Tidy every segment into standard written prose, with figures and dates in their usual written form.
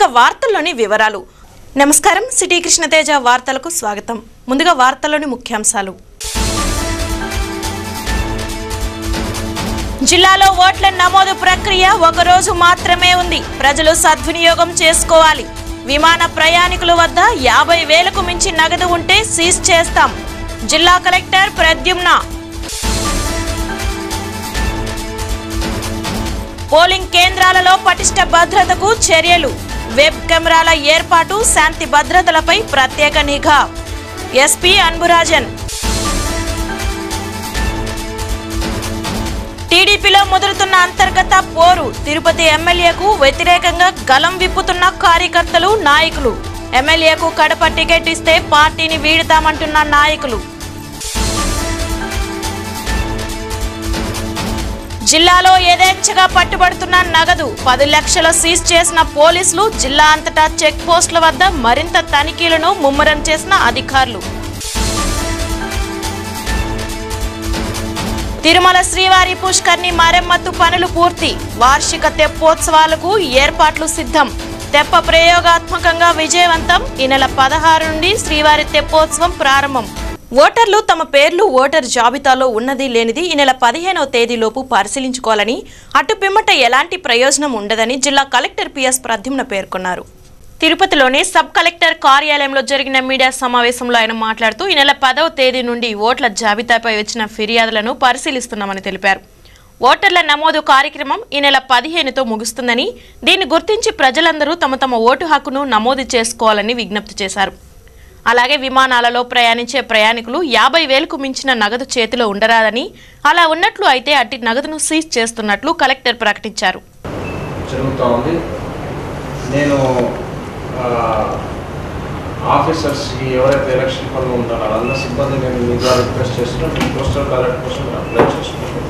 ఇక వార్తల్లోని వివరాలు. నమస్కారం, సిటీ కృష్ణతేజ వార్తలకు స్వాగతం. ముందుగా వార్తల్లోని ముఖ్యాంశాలు. జిల్లాలో ఓట్ల నమోదు ప్రక్రియ ఒక రోజు మాత్రమే ఉంది. ప్రజలు సద్వినియోగం చేసుకోవాలి. విమాన ప్రయాణికుల వద్ద 50,000కు మించి నగదు ఉంటే సీజ్ చేస్తాం. జిల్లా కలెక్టర్ ప్రద్యుమ్న. పోలింగ్ కేంద్రాలలో పటిష్ట భద్రతకు చర్యలు. వెబ్ కెమెరాల ఏర్పాటు, శాంతి భద్రతలపై ప్రత్యేక నిఘా. ఎస్పీ అన్బురాజన్. టీడీపీలో ముదురుతున్న అంతర్గత పోరు. తిరుపతి ఎమ్మెల్యేకు వ్యతిరేకంగా గలం విప్పుతున్న కార్యకర్తలు, నాయకులు. ఎమ్మెల్యేకు కడప టికెట్ ఇస్తే పార్టీని వీడుతామంటున్న నాయకులు. జిల్లాలో యథేచ్ఛగా పట్టుబడుతున్న నగదు. 10 లక్షలు సీజ్ చేసిన పోలీసులు. జిల్లా అంతటా చెక్ పోస్టుల వద్ద మరింత తనిఖీలను ముమ్మరం చేసిన అధికారులు. తిరుమల శ్రీవారి పుష్కర్ణి మరమ్మతు పనులు పూర్తి. వార్షిక తెప్పోత్సవాలకు ఏర్పాట్లు సిద్ధం. తెప్ప ప్రయోగాత్మకంగా విజయవంతం. ఈ నెల 16 నుండి శ్రీవారి తెప్పోత్సవం ప్రారంభం. ఓటర్లు తమ పేర్లు ఓటర్ జాబితాలో ఉన్నది లేనిది ఈ నెల 15వ తేదీలోపు పరిశీలించుకోవాలని, అటు పిమ్మట ఎలాంటి ప్రయోజనం ఉండదని జిల్లా కలెక్టర్ పిఎస్ ప్రద్యుమ్న పేర్కొన్నారు. తిరుపతిలోని సబ్ కలెక్టర్ కార్యాలయంలో జరిగిన మీడియా సమావేశంలో ఆయన మాట్లాడుతూ ఈ నెల 10వ తేదీ నుండి ఓట్ల జాబితాపై వచ్చిన ఫిర్యాదులను పరిశీలిస్తున్నామని తెలిపారు. ఓటర్ల నమోదు కార్యక్రమం ఈ నెల 15తో ముగుస్తుందని, దీన్ని గుర్తించి ప్రజలందరూ తమ తమ ఓటు హక్కును నమోదు చేసుకోవాలని విజ్ఞప్తి చేశారు. అలాగే విమానాలలో ప్రయాణించే ప్రయాణికులు 50,000కు మించిన నగదు చేతిలో ఉండరాదని, అలా ఉన్నట్లు అయితే అట్టి నగదును సీజ్ చేస్తున్నట్లు కలెక్టర్ ప్రకటించారు. నేను ఆఫీసర్స్కి ఎవరైతే ఎలక్షన్ పనులు ఉంటారో అందరి సిబ్బంది నేను మీ ద్వారా రిక్వెస్ట్ చేస్తున్నాను. పోస్టల్ బ్యాలెట్ కోసం అప్లై చేసుకుంటాను.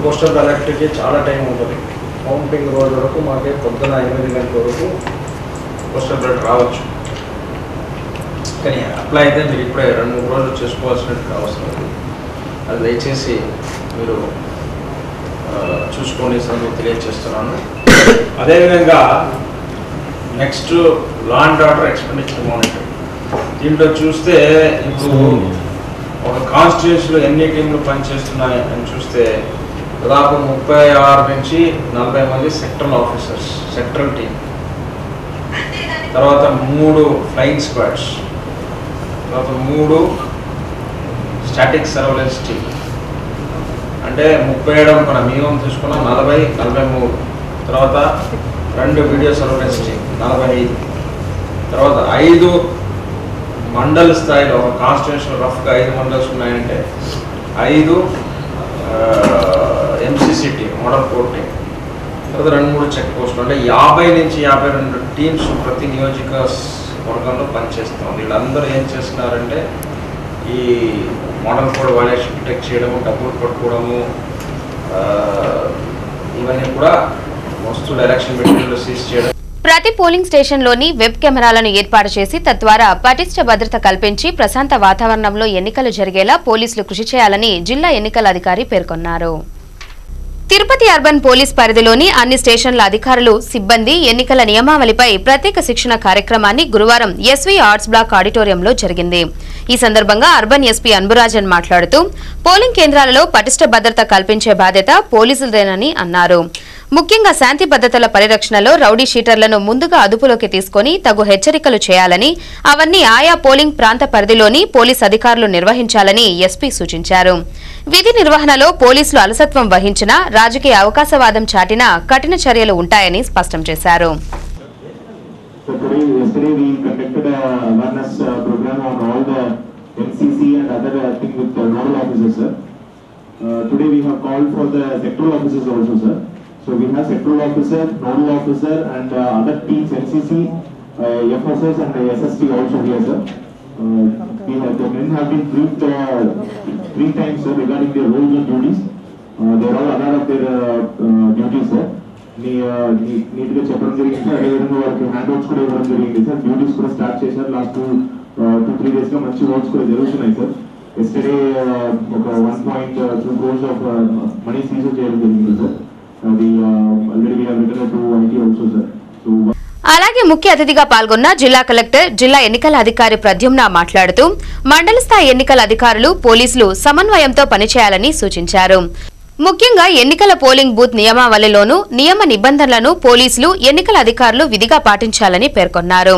పోస్టల్ బ్యాలెట్కి చాలా టైం ఉంటుంది. కౌంటింగ్ రోజు వరకు మాకే పొద్దున 8 గంటల వరకు పోస్టల్ బ్యాలెట్ రావచ్చు. కానీ అప్లై అయితే మీరు ఇప్పుడే 2-3 రోజులు చేసుకోవాల్సినట్టు అవసరం ఉంది. అది దయచేసి మీరు చూసుకోండి సార్, మీకు తెలియజేస్తున్నాను. అదేవిధంగా next law and order expenditure monitoring. దీంట్లో చూస్తే ఇప్పుడు ఒక కాన్స్టిట్యూన్సీలో ఎన్ని టీంలు పనిచేస్తున్నాయి అని చూస్తే దాదాపు 36 నుంచి 40 మంది సెక్టరల్ ఆఫీసర్స్, సెక్టరల్ టీం, తర్వాత 3 ఫ్లయింగ్ స్క్వాడ్స్, తర్వాత 3 స్టాటిక్ సర్వేలెన్స్ టీమ్. అంటే 37 మన మినిమం తీసుకున్నాం, 40, 43. తర్వాత 2 వీడియో సర్వేలెన్స్ టీమ్ 45. తర్వాత 5 మండల్ స్థాయిలో ఒక కాన్స్టిట్యూషన్ రఫ్గా 5 మండల్స్ ఉన్నాయంటే 5 MCC team, model court team. తర్వాత 2-3 చెక్ పోస్టులు. అంటే 50 నుంచి 52 టీమ్స్ ప్రతి నియోజకవర్గంలో పనిచేస్తాం. వీళ్ళందరూ ఏం చేస్తున్నారంటే ఈ మోడల్ కోడ్ వైలేషన్ డిటెక్ట్ చేయడము, డబ్బులు పట్టుకోవడము, ఇవన్నీ కూడా వస్తువులు ఎలక్షన్ మెటీరియల్ సీజ్ చేయడం. ప్రతి పోలింగ్ స్టేషన్లోని వెబ్ కెమెరాలను ఏర్పాటు చేసి తద్వారా పటిష్ట భద్రత కల్పించి ప్రశాంత వాతావరణంలో ఎన్నికలు జరిగేలా పోలీసులు కృషి చేయాలని జిల్లా ఎన్నికల అధికారి పేర్కొన్నారు. తిరుపతి అర్బన్ పోలీస్ పరిధిలోని అన్ని స్టేషన్ల అధికారులు, సిబ్బంది ఎన్నికల నియమావళిపై ప్రత్యేక శిక్షణ కార్యక్రమాన్ని గురువారం ఎస్వీ ఆర్ట్స్ బ్లాక్ ఆడిటోరియంలో జరిగింది. ఈ సందర్భంగా అర్బన్ ఎస్పీ అన్బురాజన్ మాట్లాడుతూ పోలింగ్ కేంద్రాలలో పటిష్ట భద్రత కల్పించే బాధ్యత పోలీసులదేనని అన్నారు. ముఖ్యంగా శాంతి భద్రతల పరిరక్షణలో రౌడీ షీటర్లను ముందుగా అదుపులోకి తీసుకుని తగు హెచ్చరికలు చేయాలని, అవన్నీ ఆయా పోలింగ్ ప్రాంత పరిధిలోని పోలీస్ అధికారులు నిర్వహించాలని ఎస్పీ సూచించారు. విధి నిర్వహణలో పోలీసులు అలసత్వం వహించినా, రాజకీయ అవకాశవాదం చాటినా కఠిన చర్యలు ఉంటాయని స్పష్టం చేశారు. So we have sectoral officer, nodal officer and other teams, NCC, FSS and SST also here, sir. The men have been briefed 3 times, sir, regarding their roles and duties. They are all aware of their duties, sir. Need to చెప్పడం జరిగింది sir. అదేవిధంగా వాళ్ళకి hand outs కూడా ఇవ్వడం జరిగింది sir. Duties కూడా start చేశారు. Last 2-3 days గా మంచి వర్క్స్ కూడా జరుగుతున్నాయి సార్. ఎస్టర్డే ఒక 1.2 crores ఆఫ్ మనీ సీజ్ చేయడం జరిగింది సార్. అది already we have return to IT also sir. అలాగే ముఖ్య అతిథిగా పాల్గొన్న జిల్లా కలెక్టర్, జిల్లా ఎన్నికల అధికారి ప్రద్యుమ్న మాట్లాడుతూ మండల స్థాయి ఎన్నికల అధికారులు, పోలీసులు సమన్వయంతో పనిచేయాలని సూచించారు. ముఖ్యంగా ఎన్నికల పోలింగ్ బూత్ నియమావళిలోనూ నియమ నిబంధనలను పోలీసులు, ఎన్నికల అధికారులు విధిగా పాటించాలని పేర్కొన్నారు.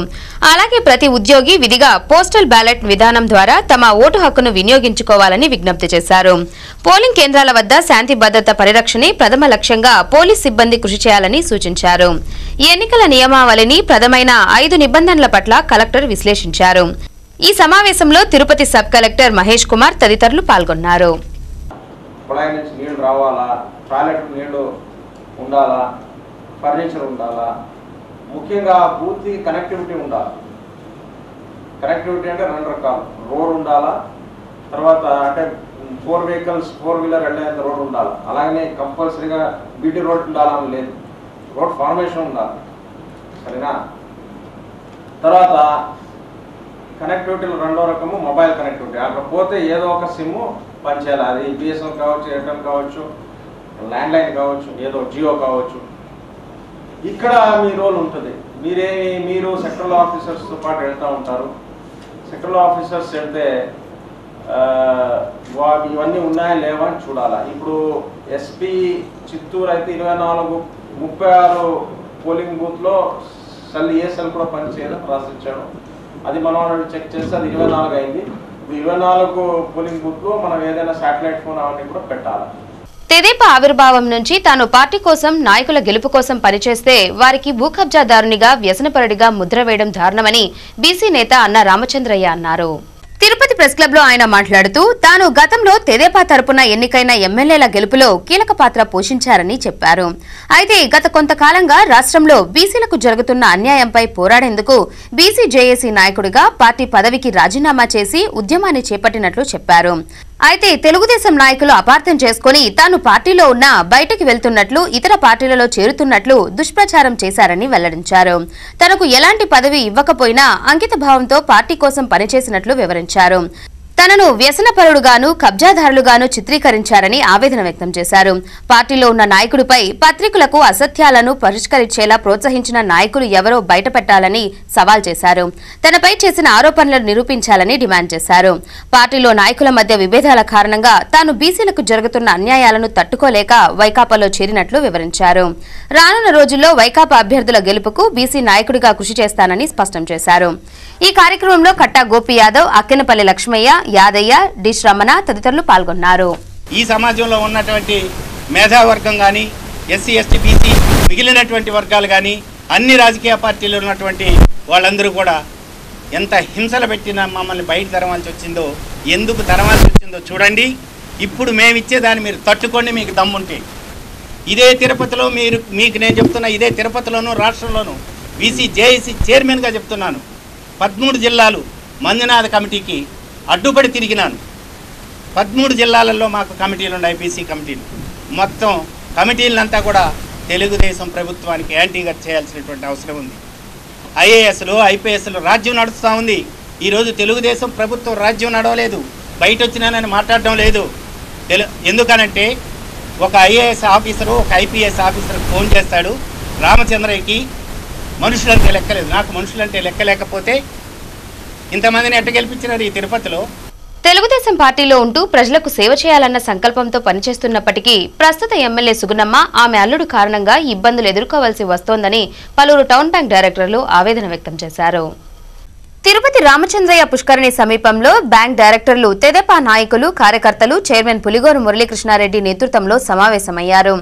అలాగే ప్రతి ఉద్యోగి విధిగా పోస్టల్ బ్యాలెట్ విధానం ద్వారా తమ ఓటు హక్కును వినియోగించుకోవాలని విజ్ఞప్తి చేశారు. పోలింగ్ కేంద్రాల వద్ద శాంతి భద్రత పరిరక్షణే ప్రథమ లక్ష్యంగా పోలీస్ సిబ్బంది కృషి చేయాలని సూచించారు. ఎన్నికల నియమావళిని ప్రథమైన 5 నిబంధనల పట్ల కలెక్టర్ విశ్లేషించారు. ఈ సమావేశంలో తిరుపతి సబ్ కలెక్టర్ మహేష్ కుమార్ తదితరులు పాల్గొన్నారు. కుళాయి నుంచి నీళ్లు రావాలా, టాయిలెట్ నీళ్లు ఉండాలా, ఫర్నిచర్ ఉండాలా, ముఖ్యంగా పూర్తి కనెక్టివిటీ ఉండాలి. కనెక్టివిటీ అంటే 2 రకాలు, రోడ్ ఉండాలా, తర్వాత అంటే 4 వెహికల్స్ 4 వీలర్ వెళ్ళేంత రోడ్ ఉండాలి. అలాగనే కంపల్సరీగా బీటీ రోడ్ ఉండాలని లేదు, రోడ్ ఫార్మేషన్ ఉండాలి. సరేనా? తర్వాత కనెక్టివిటీలో 2వ రకము మొబైల్ కనెక్టివిటీ. అక్కడ పోతే ఏదో ఒక సిమ్ పనిచేయాలి. అది బిఎస్ఎన్ కావచ్చు, ఎయిర్టెల్ కావచ్చు, ల్యాండ్లైన్ కావచ్చు, ఏదో జియో కావచ్చు. ఇక్కడ మీ రోల్ ఉంటుంది. మీరు సెక్టరల్ ఆఫీసర్స్తో పాటు వెళ్తూ ఉంటారు. సెక్టరల్ ఆఫీసర్స్ వెళ్తే ఇవన్నీ ఉన్నాయా లేవా అని చూడాలా. ఇప్పుడు ఎస్పీ చిత్తూరు అయితే 36 పోలింగ్ బూత్లో ఏ సెల్ కూడా పనిచేయడం రాసిచ్చాడు. అది మనం చెక్ చేస్తే అది 24 అయింది. 24 పోలింగ్ బూత్ లో మనం ఏదైనా శాటిలైట్ ఫోన్ అవన్నీ కూడా పెట్టాలి. తెదేపా ఆవిర్భావం నుంచి తాను పార్టీ కోసం, నాయకుల గెలుపు కోసం పనిచేస్తే వారికి భూ కబ్జాదారునిగా, వ్యసనపరుడిగా ముద్ర వేయడం దారుణమని బీసీ నేత అన్న రామచంద్రయ్య అన్నారు. తిరుపతి ప్రెస్ క్లబ్ లో ఆయన మాట్లాడుతూ తాను గతంలో తెదేపా తరపున ఎన్నికైన ఎమ్మెల్యేల గెలుపులో కీలక పాత్ర పోషించారని చెప్పారు. అయితే గత కొంతకాలంగా రాష్ట్రంలో బీసీలకు జరుగుతున్న అన్యాయంపై పోరాడేందుకు బీసీ జేఏసీ నాయకుడిగా పార్టీ పదవికి రాజీనామా చేసి ఉద్యమాన్ని చేపట్టినట్లు చెప్పారు. అయితే తెలుగుదేశం నాయకులు అపార్థం చేసుకుని తాను పార్టీలో ఉన్న బయటకు వెళ్తున్నట్లు, ఇతర పార్టీలలో చేరుతున్నట్లు దుష్ప్రచారం చేశారని వెల్లడించారు. తనకు ఎలాంటి పదవి ఇవ్వకపోయినా అంకిత భావంతో పార్టీ కోసం పనిచేసినట్లు వివరించారు. తనను వ్యసనపరుడుగాను, కబ్జాదారులుగాను చిత్రీకరించారని ఆవేదన వ్యక్తం చేశారు. పార్టీలో ఉన్న నాయకుడిపై పత్రికలకు అసత్యాలను పరిష్కరించేలా ప్రోత్సహించిన నాయకులు ఎవరో బయటపెట్టాలని సవాల్ చేశారు. తనపై చేసిన ఆరోపణలను నిరూపించాలని డిమాండ్ చేశారు. పార్టీలో నాయకుల మధ్య విభేదాల కారణంగా తాను బీసీలకు జరుగుతున్న అన్యాయాలను తట్టుకోలేక వైకాపాలో చేరినట్లు వివరించారు. రానున్న రోజుల్లో వైకాపా అభ్యర్థుల గెలుపుకు బీసీ నాయకుడిగా కృషి చేస్తానని స్పష్టం చేశారు. ఈ కార్యక్రమంలో కట్టా గోపి యాదవ్, అక్కెనపల్లి లక్ష్మయ్య, యాదయ్య, డి శ్రమణ తదితరులు పాల్గొన్నారు. ఈ సమాజంలో ఉన్నటువంటి మేధావర్గం కానీ, ఎస్సీ ఎస్టీ బీసీ మిగిలినటువంటి వర్గాలు కానీ, అన్ని రాజకీయ పార్టీలు ఉన్నటువంటి వాళ్ళందరూ కూడా ఎంత హింసలు పెట్టినా మమ్మల్ని బయట తరవాల్సి వచ్చిందో, ఎందుకు తరవాల్సి వచ్చిందో చూడండి. ఇప్పుడు మేమిచ్చేదాన్ని మీరు తట్టుకోండి, మీకు దమ్ముంటే. ఇదే తిరుపతిలో మీకు నేను చెప్తున్నా, ఇదే తిరుపతిలోనూ రాష్ట్రంలోనూ బీసీ జేఏసీ చైర్మన్గా చెప్తున్నాను. 13 జిల్లాలు మంజునాథ కమిటీకి అడ్డుపడి తిరిగినాను. 13 జిల్లాలలో మాకు కమిటీలు ఉన్నాయి, బీసీ కమిటీలు. మొత్తం కమిటీలంతా కూడా తెలుగుదేశం ప్రభుత్వానికి యాంటీగా చేయాల్సినటువంటి అవసరం ఉంది. ఐఏఎస్లు, ఐపీఎస్లు రాజ్యం నడుస్తూ ఉంది. ఈరోజు తెలుగుదేశం ప్రభుత్వం రాజ్యం నడవలేదు, బయట వచ్చినానని మాట్లాడడం లేదు. ఎందుకనంటే ఒక ఐఏఎస్ ఆఫీసరు, ఒక ఐపీఎస్ ఆఫీసర్ ఫోన్ చేస్తాడు, రామచంద్రయ్యకి మనుషులంటే లెక్కలేదు, నాకు మనుషులంటే లెక్క లేకపోతే ఇంతమందిని ఎట్ట గెలిపించినారు ఈ తిరుపతిలో. తెలుగుదేశం పార్టీలో ఉంటూ ప్రజలకు సేవ చేయాలన్న సంకల్పంతో పనిచేస్తున్నప్పటికీ ప్రస్తుత ఎమ్మెల్యే సుగుణమ్మ, ఆమె అల్లుడు కారణంగా ఇబ్బందులు ఎదుర్కోవాల్సి వస్తోందని పలువురు టౌన్ బ్యాంక్ డైరెక్టర్లు ఆవేదన వ్యక్తం చేశారు. తిరుపతి రామచంద్రయ్య పుష్కరిణి సమీపంలో బ్యాంక్ డైరెక్టర్లు, తెదేపా నాయకులు, కార్యకర్తలు, చైర్మన్ పులిగోరు మురళీకృష్ణారెడ్డి నేతృత్వంలో సమావేశమయ్యారు.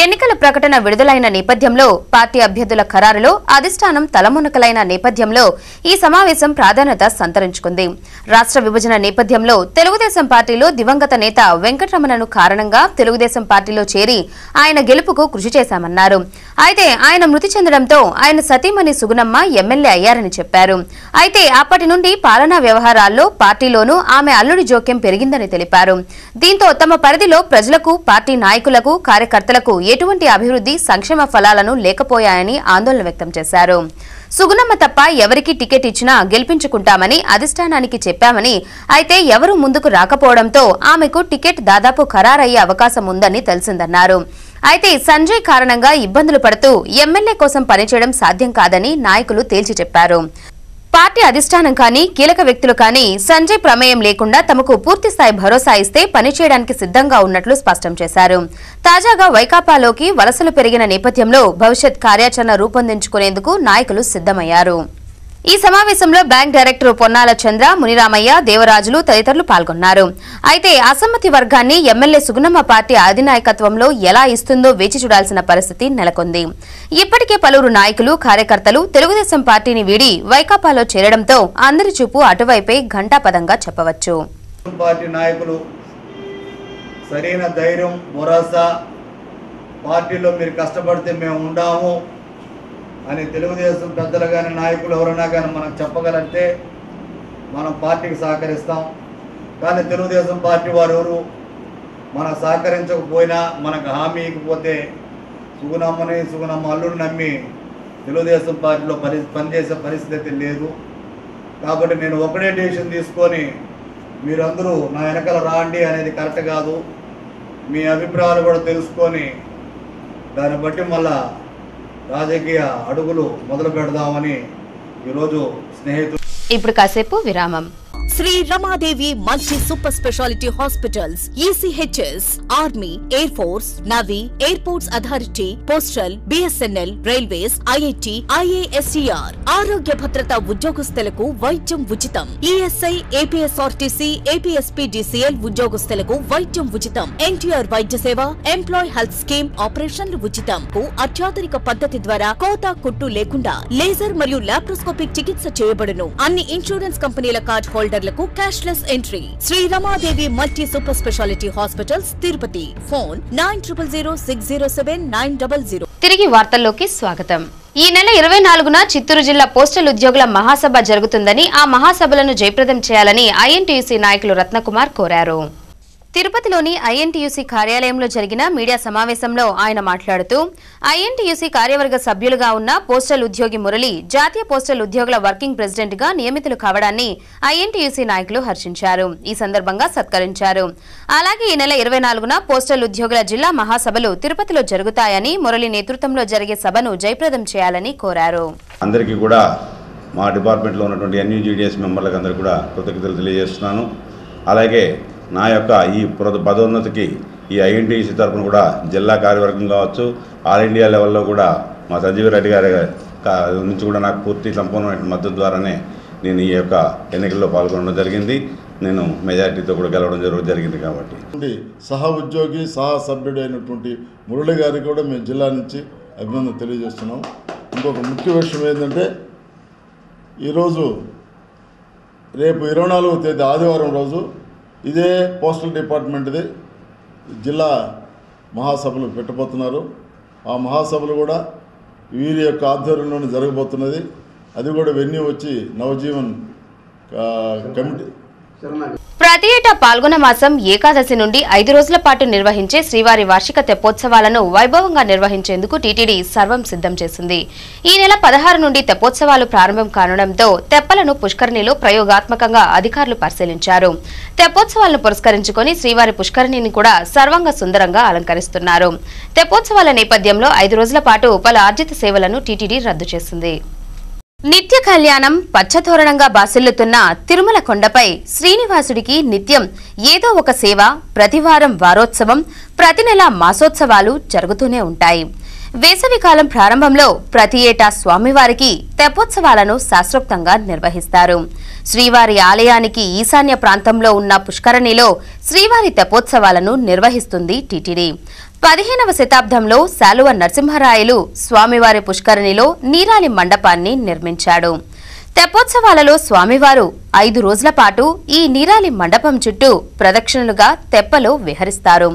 ఎన్నికల ప్రకటన విడుదలైన నేపథ్యంలో, పార్టీ అభ్యర్థుల ఖరారులో అధిష్టానం తలమునకలైన నేపథ్యంలో ఈ సమావేశం ప్రాధాన్యత సంతరించుకుంది. రాష్ట్ర విభజన నేపథ్యంలో తెలుగుదేశం పార్టీలో దివంగత నేత వెంకటరమణను కారణంగా తెలుగుదేశం పార్టీలో చేరి ఆయన గెలుపుకు కృషి చేశామన్నారు. అయితే ఆయన మృతి చెందడంతో ఆయన సతీమణి సుగుణమ్మ ఎమ్మెల్యే అయ్యారని చెప్పారు. అయితే అప్పటి నుండి పాలనా వ్యవహారాల్లో పార్టీలోనూ ఆమె అల్లుడి జోక్యం పెరిగిందని తెలిపారు. దీంతో తమ పరిధిలో ప్రజలకు, పార్టీ నాయకులకు, కార్యకర్తలకు ఎటువంటి అభివృద్ధి, సంక్షేమ ఫలాలను లేకపోయాయని ఆందోళన వ్యక్తం చేశారు. సుగుణమ్మ తప్ప ఎవరికి టికెట్ ఇచ్చినా గెలిపించుకుంటామని అధిష్టానానికి చెప్పామని, అయితే ఎవరూ ముందుకు రాకపోవడంతో ఆమెకు టికెట్ దాదాపు ఖరారయ్యే అవకాశం ఉందని తెలిసిందన్నారు. అయితే సంజయ్ కారణంగా ఇబ్బందులు పడుతూ ఎమ్మెల్యే కోసం పనిచేయడం సాధ్యం కాదని నాయకులు తేల్చి చెప్పారు. పార్టీ అధిష్టానం కానీ కీలక వ్యక్తులు కానీ సంజయ్ ప్రమేయం లేకుండా తమకు పూర్తిస్థాయి భరోసా ఇస్తే పనిచేయడానికి సిద్ధంగా ఉన్నట్లు స్పష్టం చేశారు. తాజాగా వైకాపాలోకి వలసలు పెరిగిన నేపథ్యంలో భవిష్యత్ కార్యాచరణ రూపొందించుకునేందుకు నాయకులు సిద్ధమయ్యారు. ఈ సమావేశంలో బ్యాంక్ డైరెక్టర్ పొన్నాల చంద్ర, మునిరామయ్య, దేవరాజులు తదితరులు పాల్గొన్నారు. అయితే అసమ్మతి వర్గాన్ని ఎమ్మెల్యే సుగుణమ్మ పార్టీ అధినాయకత్వంలో ఎలా ఇస్తుందో వేచి చూడాల్సిన పరిస్థితి నెలకొంది. ఇప్పటికే పలువురు నాయకులు, కార్యకర్తలు తెలుగుదేశం పార్టీని వీడి వైకాపాలో చేరడంతో అందరి చూపు అటువైపే ఘంటాపదంగా చెప్పవచ్చు. పార్టీ నాయకులు సరైన ధైర్యం, భరోసా, పార్టీలో మీరు కష్టపడితే మేము ఉండాము అని తెలుగుదేశం పెద్దలు కానీ నాయకులు ఎవరైనా కానీ మనకు చెప్పగలిగితే మనం పార్టీకి సహకరిస్తాం. కానీ తెలుగుదేశం పార్టీ వారు ఎవరు మనకు సహకరించకపోయినా, మనకు హామీ ఇకపోతే సుగుణమ్మ అల్లుడు నమ్మి తెలుగుదేశం పార్టీలో పనిచేసే పరిస్థితి లేదు. కాబట్టి నేను ఒకటే డెసిషన్ తీసుకొని మీరందరూ నా వెనకాల రాండి అనేది కరెక్ట్ కాదు. మీ అభిప్రాయాలు కూడా తెలుసుకొని దాన్ని బట్టి మళ్ళా రాజకీయ అడుగులు మొదలు పెడదామని ఈరోజు స్నేహితులు. ఇప్పుడు కాసేపు విరామం. Shri Ramadevi multi super speciality hospitals, ECHS, army, air force, navy, airports authority, postal, BSNL, railways, IIT, IISER ఆరోగ్య భద్రత ఉద్యోగస్తులకు వైద్యం ఉచితం. ఈఎస్ఐ, ఏపీఎస్ఆర్టీసీ, ఏపీఎస్పీడీసీఎల్ ఉద్యోగస్తులకు వైద్యం ఉచితం. ఎన్టీఆర్ వైద్య సేవ, ఎంప్లాయ్ హెల్త్ స్కీమ్ ఆపరేషన్లు ఉచితం. అత్యాధునిక పద్ధతి ద్వారా కోతా కుట్టు లేకుండా లేజర్ మరియు లాప్రోస్కోపిక్ చికిత్స చేయబడును. అన్ని ఇన్సూరెన్స్ కంపెనీల card holder cashless entry. Shri Ramadevi multi super speciality hospitals, Tirupati. Phone 9000607900. తిరిగి వార్తల్లోకి స్వాగతం. ఈ నెల 24న చిత్తూరు జిల్లా పోస్టల్ ఉద్యోగుల మహాసభ జరుగుతుందని, ఆ మహాసభలను జయప్రదం చేయాలని ఐఎన్టీయూసీ నాయకులు రత్నకుమార్ కోరారు. తిరుపతిలోని ఐఎన్టీయూసీ కార్యాలయంలో జరిగిన మీడియా సమావేశంలో ఆయన మాట్లాడుతూ, ఐఎన్టీయూసీ కార్యవర్గ సభ్యులుగా ఉన్న పోస్టల్ ఉద్యోగి మురళి జాతీయ పోస్టల్ ఉద్యోగుల వర్కింగ్ ప్రెసిడెంట్ గా నియమితులు కావడాన్ని ఐఎన్టీయూసీ నాయకులు హర్షించారు. ఈ సందర్భంగా సత్కరించారు. అలాగే ఈ నెల 24న పోస్టల్ ఉద్యోగుల జిల్లా మహాసభలు తిరుపతిలో జరుగుతాయని, మురళి నేతృత్వంలో జరిగే సభను జయప్రదం చేయాలని కోరారు. అందరికీ కూడా మా డిపార్ట్మెంట్లో ఉన్నటువంటి ఎన్యూజీడీఎస్ మెంబర్లకు అందరికీ కూడా కృతజ్ఞతలు తెలియజేస్తున్నాను. అలాగే నా యొక్క ఈ పదోన్నతికి ఈ ఐఎన్టీయూసీ తరఫున కూడా జిల్లా కార్యవర్గం కావచ్చు, ఆల్ ఇండియా లెవెల్లో కూడా మా సంజీవ్ రెడ్డి గారి నుంచి కూడా నాకు పూర్తి సంపూర్ణమైన మద్దతు ద్వారానే నేను ఈ యొక్క ఎన్నికల్లో పాల్గొనడం జరిగింది. నేను మెజారిటీతో కూడా గెలవడం జరిగింది. కాబట్టి సహ ఉద్యోగి, సహ సభ్యుడు అయినటువంటి మురళి గారికి కూడా మేము జిల్లా నుంచి అభినందన తెలియజేస్తున్నాం. ఇంకొక ముఖ్య విషయం ఏంటంటే, ఈరోజు రేపు 24వ తేదీ ఆదివారం రోజు ఇదే పోస్టల్ డిపార్ట్మెంట్ది జిల్లా మహాసభలు పెట్టబోతున్నారు. ఆ మహాసభలు కూడా వీరి యొక్క ఆధ్వర్యంలోనే జరగబోతున్నది. అది కూడా వెన్యూ వచ్చి నవజీవన్ కమిటీ. ప్రతి ఏటా పాల్గొన మాసం ఏకాదశి నుండి 5 రోజుల పాటు నిర్వహించే శ్రీవారి వార్షిక తెప్పోత్సవాలను వైభవంగా నిర్వహించేందుకు టీటీడీ సర్వం సిద్ధం చేసింది. ఈ నెల 16 నుండి తెప్పోత్సవాలు ప్రారంభం కానుండటంతో తెప్పలను పుష్కరిణిలో ప్రయోగాత్మకంగా అధికారులు పరిశీలించారు. తెప్పోత్సవాలను పురస్కరించుకుని శ్రీవారి పుష్కరిణిని కూడా సర్వంగా సుందరంగా అలంకరిస్తున్నారు. తెప్పోత్సవాల నేపథ్యంలో 5 రోజుల పాటు పలు ఆర్జిత సేవలను టీటీడీ రద్దు చేసింది. నిత్య కళ్యాణం పచ్చతోరణంగా బాసిల్లుతున్న తిరుమల కొండపై శ్రీనివాసుడికి నిత్యం ఏదో ఒక సేవ, ప్రతివారం వారోత్సవం, ప్రతి నెల మాసోత్సవాలు జరుగుతూనే ఉంటాయి. వేసవికాలం ప్రారంభంలో ప్రతి ఏటా స్వామివారికి తెప్పోత్సవాలను శాస్త్రోక్తంగా నిర్వహిస్తారు. శ్రీవారి ఆలయానికి ఈశాన్య ప్రాంతంలో ఉన్న పుష్కరిణిలో శ్రీవారి తెప్పోత్సవాలను నిర్వహిస్తుంది టీటీడీ. 15వ శతాబ్దంలో శాలువ నరసింహరాయలు స్వామివారి పుష్కరిణిలో నీరాలి మండపాన్ని నిర్మించాడు. తెప్పోత్సవాలలో స్వామివారు 5 రోజుల పాటు ఈ నీరాలి మండపం చుట్టూ ప్రదక్షిణలుగా తెప్పలో విహరిస్తారు.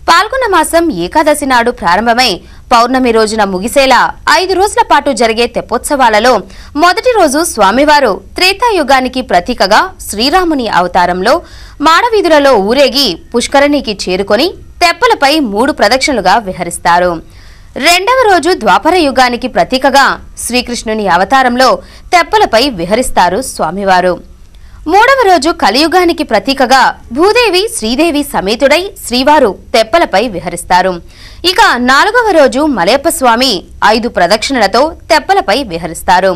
పాల్గొన మాసం ఏకాదశి నాడు ప్రారంభమై పౌర్ణమి రోజున ముగిసేలా 5 రోజుల పాటు జరిగే తెప్పోత్సవాలలో మొదటి రోజు స్వామివారు త్రేతాయుగానికి ప్రతీకగా శ్రీరాముని అవతారంలో మాడవీధులలో ఊరేగి పుష్కరిణికి చేరుకొని తెప్పలపై 3 ప్రదక్షిణలుగా విహరిస్తారు. రెండవ రోజు ద్వాపర యుగానికి ప్రతీకగా శ్రీకృష్ణుని అవతారంలో తెప్పలపై విహరిస్తారు స్వామివారు. మూడవ రోజు కలియుగానికి ప్రతీకగా భూదేవి శ్రీదేవి సమేతుడై శ్రీవారు తెప్పలపై విహరిస్తారు. ఇక 4వ రోజు మలయప్ప స్వామి 5 ప్రదక్షిణలతో తెప్పలపై విహరిస్తారు.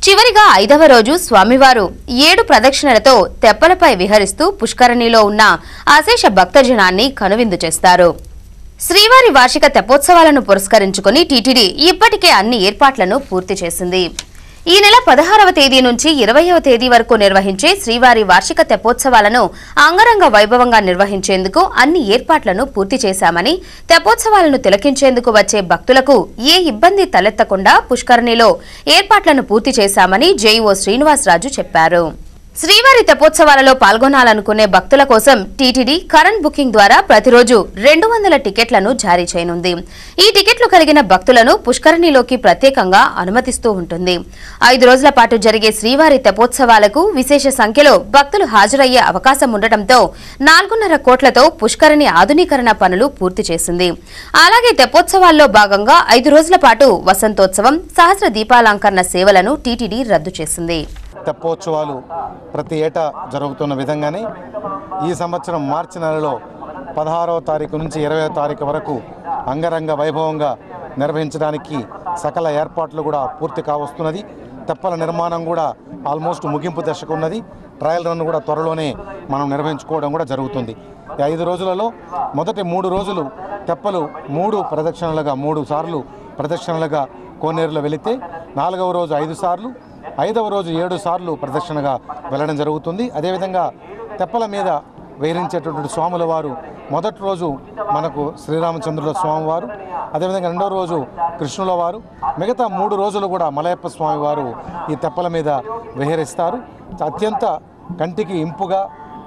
చివరిగా 5వ రోజు స్వామివారు 7 ప్రదక్షిణలతో తెప్పలపై విహరిస్తూ పుష్కరిణిలో ఉన్న అశేష భక్తజనాన్ని కనువిందు చేస్తారు. శ్రీవారి వార్షిక తెప్పోత్సవాలను పురస్కరించుకుని టీటీడీ ఇప్పటికే అన్ని ఏర్పాట్లను పూర్తి చేసింది. ఈ నెల 16వ తేదీ నుంచి 20వ తేదీ వరకు నిర్వహించే శ్రీవారి వార్షిక తెప్పోత్సవాలను అంగరంగ వైభవంగా నిర్వహించేందుకు అన్ని ఏర్పాట్లను పూర్తి చేశామని, తెప్పోత్సవాలను తిలకించేందుకు వచ్చే భక్తులకు ఏ ఇబ్బంది తలెత్తకుండా పుష్కరిణిలో ఏర్పాట్లను పూర్తి చేశామని జేఈఓ శ్రీనివాసరాజు చెప్పారు. శ్రీవారి తెప్పోత్సవాలలో పాల్గొనాలనుకునే భక్తుల కోసం టీటీడీ కరెంట్ బుకింగ్ ద్వారా ప్రతిరోజు 200 టికెట్లను జారీ చేయనుంది. ఈ టికెట్లు కలిగిన భక్తులను పుష్కరిణిలోకి ప్రత్యేకంగా అనుమతిస్తూ ఉంటుంది. 5 రోజుల పాటు జరిగే శ్రీవారి తెప్పోత్సవాలకు విశేష సంఖ్యలో భక్తులు హాజరయ్యే అవకాశం ఉండటంతో 4.5 కోట్లతో పుష్కరిణి ఆధునీకరణ పనులు పూర్తి చేసింది. అలాగే తెప్పోత్సవాల్లో భాగంగా 5 రోజుల పాటు వసంతోత్సవం, సహస్ర దీపాలంకరణ సేవలను టీటీడీ రద్దు చేసింది. తెప్పోత్సవాలు ప్రతి ఏటా జరుగుతున్న విధంగానే ఈ సంవత్సరం మార్చి నెలలో 16వ తారీఖు నుంచి 20వ తారీఖు వరకు అంగరంగ వైభవంగా నిర్వహించడానికి సకల ఏర్పాట్లు కూడా పూర్తి కావస్తున్నది. తెప్పల నిర్మాణం కూడా ఆల్మోస్ట్ ముగింపు దశకు ఉన్నది. ట్రయల్ రన్ కూడా త్వరలోనే మనం నిర్వహించుకోవడం కూడా జరుగుతుంది. ఈ 5 రోజులలో మొదటి 3 రోజులు తెప్పలు 3 ప్రదక్షిణలుగా 3 సార్లు ప్రదక్షిణలుగా కోనేరులో వెళితే 4వ రోజు 5 సార్లు, 5వ రోజు 7 సార్లు ప్రదక్షిణగా వెళ్ళడం జరుగుతుంది. అదేవిధంగా తెప్పల మీద వేరించేటటువంటి స్వాముల వారు మొదటి రోజు మనకు శ్రీరామచంద్రుల స్వామివారు, అదేవిధంగా 2వ రోజు కృష్ణుల వారు, మిగతా 3 రోజులు కూడా మలయప్ప స్వామి వారు ఈ తెప్పల మీద విహరిస్తారు. అత్యంత కంటికి ఇంపుగా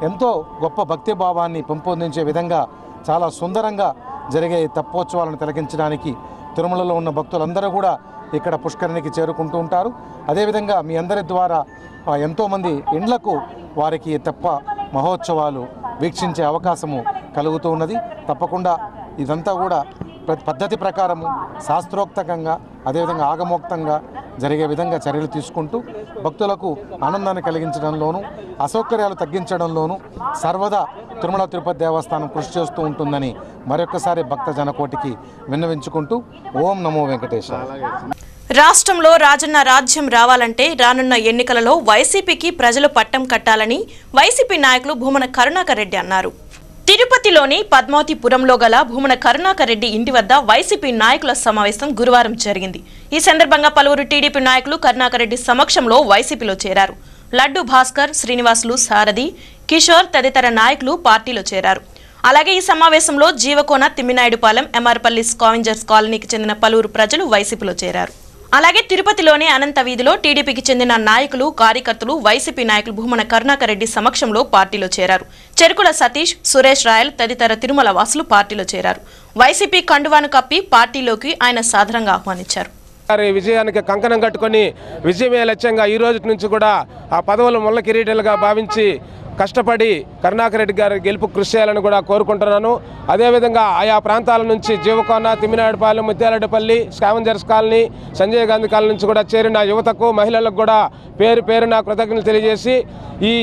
ఎంతో గొప్ప భక్తి భావాన్ని పెంపొందించే విధంగా చాలా సుందరంగా జరిగే తెప్పోత్సవాలను తిలకించడానికి తిరుమలలో ఉన్న భక్తులందరూ కూడా ఇక్కడ పుష్కరిణికి చేరుకుంటూ ఉంటారు. అదేవిధంగా మీ అందరి ద్వారా ఎంతోమంది ఇండ్లకు వారికి తెప్ప మహోత్సవాలు వీక్షించే అవకాశము కలుగుతూ ఉన్నది. తప్పకుండా ఇదంతా కూడా పద్ధతి ప్రకారము శాస్త్రోక్తంగా అదేవిధంగా ఆగమోక్తంగా జరిగే విధంగా చర్యలు తీసుకుంటూ భక్తులకు ఆనందాన్ని కలిగించడంలోనూ అసౌకర్యాలు తగ్గించడంలోనూ సర్వదా తిరుమల తిరుపతి దేవస్థానం కృషి చేస్తూ ఉంటుందని మరొకసారి భక్త జనకోటికి విన్నవించుకుంటూ ఓం నమో వెంకటేశ్వర. రాష్ట్రంలో రాజన్న రాజ్యం రావాలంటే రానున్న ఎన్నికలలో వైసీపీకి ప్రజలు పట్టం కట్టాలని వైసీపీ నాయకులు భూమన కరుణాకర్ రెడ్డి అన్నారు. తిరుపతిలోని పద్మావతిపురంలో గల భూమన కరుణాకర్ రెడ్డి ఇంటి వద్ద వైసీపీ నాయకుల సమావేశం గురువారం జరిగింది. ఈ సందర్భంగా పలువురు టీడీపీ నాయకులు కరుణాకర్ రెడ్డి సమక్షంలో వైసీపీలో చేరారు. లడ్డు భాస్కర్, శ్రీనివాసులు, సారథి, కిషోర్ తదితర నాయకులు పార్టీలో చేరారు. అలాగే ఈ సమావేశంలో జీవకోన, తిమ్మినాయుడుపాలెం, ఎంఆర్పల్లి స్కావెంజర్స్ కాలనీకి చెందిన పలువురు ప్రజలు వైసీపీలో చేరారు. అలాగే తిరుపతిలోని అనంత వీధిలో టీడీపీకి చెందిన నాయకులు, కార్యకర్తలు వైసీపీ నాయకులు భూమన కరుణాకర్ రెడ్డి సమక్షంలో పార్టీలో చేరారు. చెరుకుల సతీష్, సురేష్ రాయల్ తదితర తిరుమల వాసులు పార్టీలో చేరారు. వైసీపీ కండువాను కప్పి పార్టీలోకి ఆయన సాదరంగా ఆహ్వానించారు. విజయానికి కంకణం కట్టుకొని విజయమే లక్ష్యంగా ఈ రోజు నుంచి కూడా ఆ పదవులు ముళ్ళ కిరీటాలుగా భావించి కష్టపడి కరుణాకర్ రెడ్డి గారి గెలుపు కృషి చేయాలని కూడా కోరుకుంటున్నాను. అదేవిధంగా ఆయా ప్రాంతాల నుంచి Jeevakona, Thimminaidupalem, Mutyalareddipalli, scavengers colony, Sanjay Gandhi colony నుంచి కూడా చేరిన యువతకు, మహిళలకు కూడా పేరున కృతజ్ఞతలు తెలియజేసి ఈ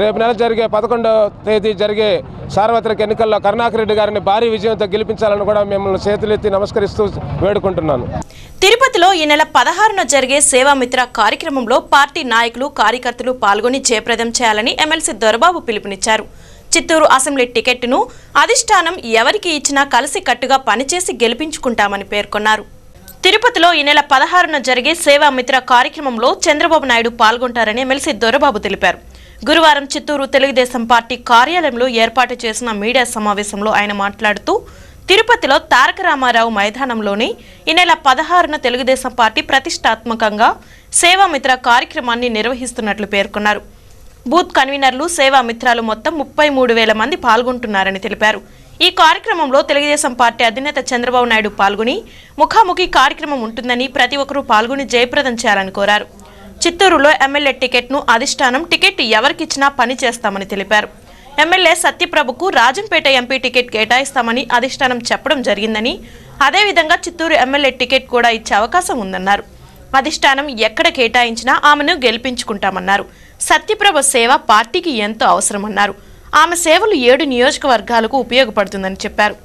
రేపు నెల జరిగే 11వ తేదీ జరిగే సార్వత్రిక ఎన్నికల్లో కరుణాకర్ రెడ్డి గారిని భారీ విజయంతో గెలిపించాలని కూడా మిమ్మల్ని చేతులెత్తి నమస్కరిస్తూ వేడుకుంటున్నాను. తిరుపతిలో ఈ నెల 16న జరిగే సేవామిత్ర కార్యక్రమంలో పార్టీ నాయకులు, కార్యకర్తలు పాల్గొని జయప్రదం చేయాలని ఎమ్మెల్సీ దొరబాబు పిలుపునిచ్చారు. చిత్తూరు అసెంబ్లీ టికెట్ను అధిష్టానం ఎవరికి ఇచ్చినా కలిసి కట్టుగా పనిచేసి గెలిపించుకుంటామని పేర్కొన్నారు. తిరుపతిలో ఈ నెల 16న జరిగే సేవామిత్ర కార్యక్రమంలో చంద్రబాబు నాయుడు పాల్గొంటారని ఎమ్మెల్సీ దొరబాబు తెలిపారు. గురువారం చిత్తూరు తెలుగుదేశం పార్టీ కార్యాలయంలో ఏర్పాటు చేసిన మీడియా సమావేశంలో ఆయన మాట్లాడుతూ తిరుపతిలో తారక రామారావు మైదానంలోని ఈ నెల 16న తెలుగుదేశం పార్టీ ప్రతిష్టాత్మకంగా సేవామిత్ర కార్యక్రమాన్ని నిర్వహిస్తున్నట్లు పేర్కొన్నారు. బూత్ కన్వీనర్లు, సేవామిత్రాలు మొత్తం 33,000 మంది పాల్గొంటున్నారని తెలిపారు. ఈ కార్యక్రమంలో తెలుగుదేశం పార్టీ అధినేత చంద్రబాబు నాయుడు పాల్గొని ముఖాముఖి కార్యక్రమం ఉంటుందని ప్రతి ఒక్కరూ పాల్గొని జయప్రదం చేయాలని కోరారు. చిత్తూరులో ఎమ్మెల్యే టికెట్ను అధిష్టానం టికెట్ ఎవరికిచ్చినా పని చేస్తామని తెలిపారు. ఎమ్మెల్యే సత్యప్రభుకు రాజంపేట ఎంపీ టికెట్ కేటాయిస్తామని అధిష్టానం చెప్పడం జరిగిందని, అదేవిధంగా చిత్తూరు ఎమ్మెల్యే టికెట్ కూడా ఇచ్చే అవకాశం ఉందన్నారు. అధిష్టానం ఎక్కడ కేటాయించినా ఆమెను గెలిపించుకుంటామన్నారు. సత్యప్రభ సేవ పార్టీకి ఎంతో అవసరమన్నారు. ఆమె సేవలు 7 నియోజకవర్గాలకు ఉపయోగపడుతుందని చెప్పారు.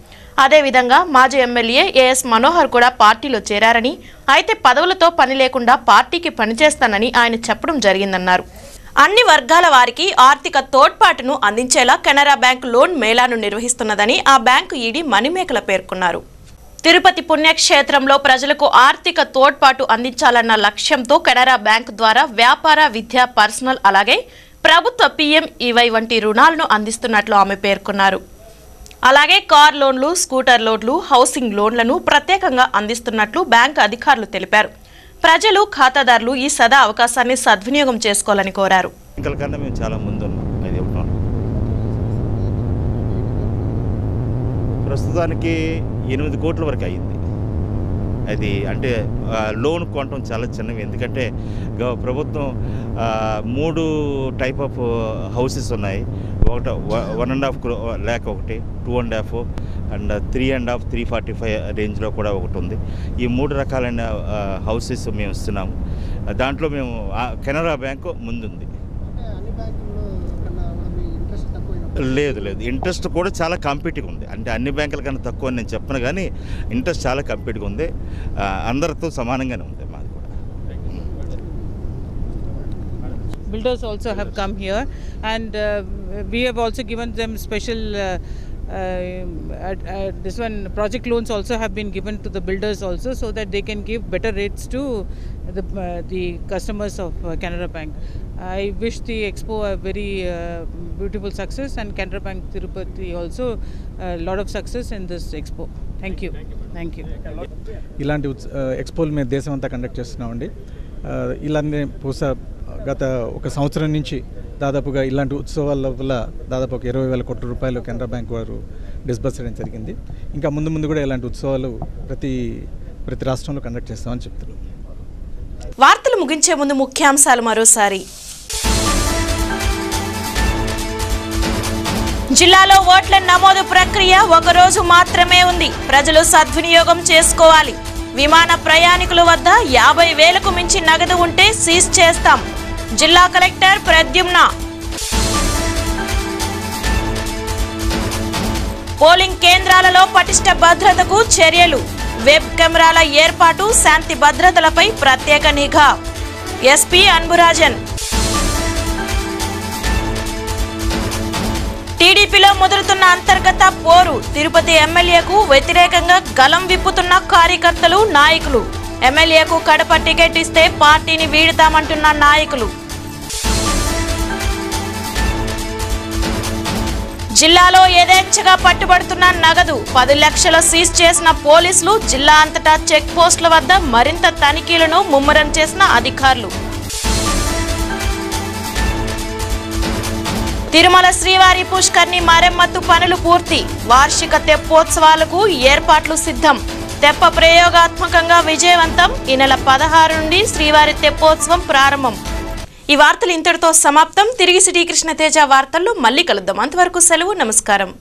అదేవిధంగా మాజీ ఎమ్మెల్యే ఏఎస్ మనోహర్ కూడా పార్టీలో చేరారని, అయితే పదవులతో పని లేకుండా పార్టీకి పనిచేస్తానని ఆయన చెప్పడం జరిగిందన్నారు. అన్ని వర్గాల వారికి ఆర్థిక తోడ్పాటును అందించేలా కెనరా బ్యాంక్ లోన్ మేళాను నిర్వహిస్తున్నదని ఆ బ్యాంకు ఈడీ మణిమేకల పేర్కొన్నారు. తిరుపతి పుణ్యక్షేత్రంలో ప్రజలకు ఆర్థిక తోడ్పాటు అందించాలన్న లక్ష్యంతో కెనరా బ్యాంక్ ద్వారా వ్యాపార, విద్య, పర్సనల్ అలాగే ప్రభుత్వ PMEY వంటి రుణాలను అందిస్తున్నట్లు ఆమె పేర్కొన్నారు. అలాగే కార్ లోన్లు, స్కూటర్ లోన్లు, హౌసింగ్ లోన్లను ప్రత్యేకంగా అందిస్తున్నట్లు బ్యాంక్ అధికారులు తెలిపారు. ప్రజలు, ఖాతాదారులు ఈ సదా అవకాశాన్ని సద్వినియోగం చేసుకోవాలని కోరారు. మేము చాలా ముందు ప్రస్తుతానికి 8 కోట్ల వరకు అయింది. అది అంటే లోన్ కొనటం చాలా చిన్నవి, ఎందుకంటే ప్రభుత్వం 3 టైప్ ఆఫ్ హౌసెస్ ఉన్నాయి. 1.5 lakh ఒకటి, 2.5 అండ్ 3.5, 345 రేంజ్లో కూడా ఒకటి ఉంది. ఈ 3 రకాలైన హౌసెస్ మేము ఇస్తున్నాము. దాంట్లో మేము కెనరా బ్యాంకు ముందుంది. లేదు ఇంట్రెస్ట్ కూడా చాలా కాంపిటేటివ్ ఉంది. అంటే అన్ని బ్యాంకుల కన్నా తక్కువ అని నేను చెప్పను, కానీ ఇంట్రెస్ట్ చాలా కాంపిటేటివ్ ఉంది. అందరితో సమానంగానే ఉంది మాది కూడా. Builders also have come here, and we have also given them special this one project loans also have been given to the builders also, so that they can give better rates to the customers of Canara Bank. I wish the expo a very beautiful success, and Canara Bank Tirupati also a lot of success in this expo. Thank you. Thank you. ఇలాంటి ఎక్స్పోలు మేము దేశం అంతా conduct చేస్తున్నామండి. ఇలానే బహుశా గత 1 సంవత్సరం నుంచి దాదాపుగా ఇలాంటి ఉత్సవాల వల్ల దాదాపు 20,000 కోట్ల రూపాయలు కెనరా బ్యాంక్ వారు డిస్బర్స్ చేయడం జరిగింది. ఇంకా ముందు కూడా ఇలాంటి ఉత్సవాలు ప్రతి రాష్ట్రంలో కండక్ట్ చేస్తామని చెప్తున్నారు. వార్తలు ముగించే ముందు ముఖ్యాంశాలు మరోసారి. జిల్లాలో ఓట్ల నమోదు ప్రక్రియ 1 రోజు మాత్రమే ఉంది. ప్రజలు సద్వినియోగం చేసుకోవాలి. విమాన ప్రయాణికుల వద్ద 50,000కు మించి నగదు ఉంటే సీజ్ చేస్తాం. జిల్లా కలెక్టర్ ప్రద్యుమ్న. పోలింగ్ కేంద్రాలలో పటిష్ట భద్రతకు చర్యలు. వెబ్ కెమెరాల ఏర్పాటు, శాంతి భద్రతలపై ప్రత్యేక నిఘా. ఎస్పీ అన్బురాజన్. టీడీపీలో ముదురుతున్న అంతర్గత పోరు. తిరుపతి ఎమ్మెల్యేకు వ్యతిరేకంగా గలం విప్పుతున్న కార్యకర్తలు, నాయకులు. ఎమ్మెల్యేకు కడప టికెట్ ఇస్తే పార్టీని వీడుతామంటున్న నాయకులు. జిల్లాలో యథేచ్ఛగా పట్టుబడుతున్న నగదు. 10 లక్షల సీజ్ చేసిన పోలీసులు. జిల్లా అంతటా చెక్ పోస్టుల వద్ద మరింత తనిఖీలను ముమ్మరం చేసిన అధికారులు. తిరుమల శ్రీవారి పుష్కర్ణి మరమ్మతు పనులు పూర్తి. వార్షిక తెప్పోత్సవాలకు ఏర్పాట్లు సిద్ధం. తెప్ప ప్రయోగాత్మకంగా విజయవంతం. ఈ నెల 16 నుండి శ్రీవారి తెప్పోత్సవం ప్రారంభం. ఈ వార్తలు ఇంతటితో సమాప్తం. తిరిగి సిటీ కృష్ణ తేజ వార్తల్లో మళ్ళీ కలుద్దాం. అంతవరకు సెలవు. నమస్కారం.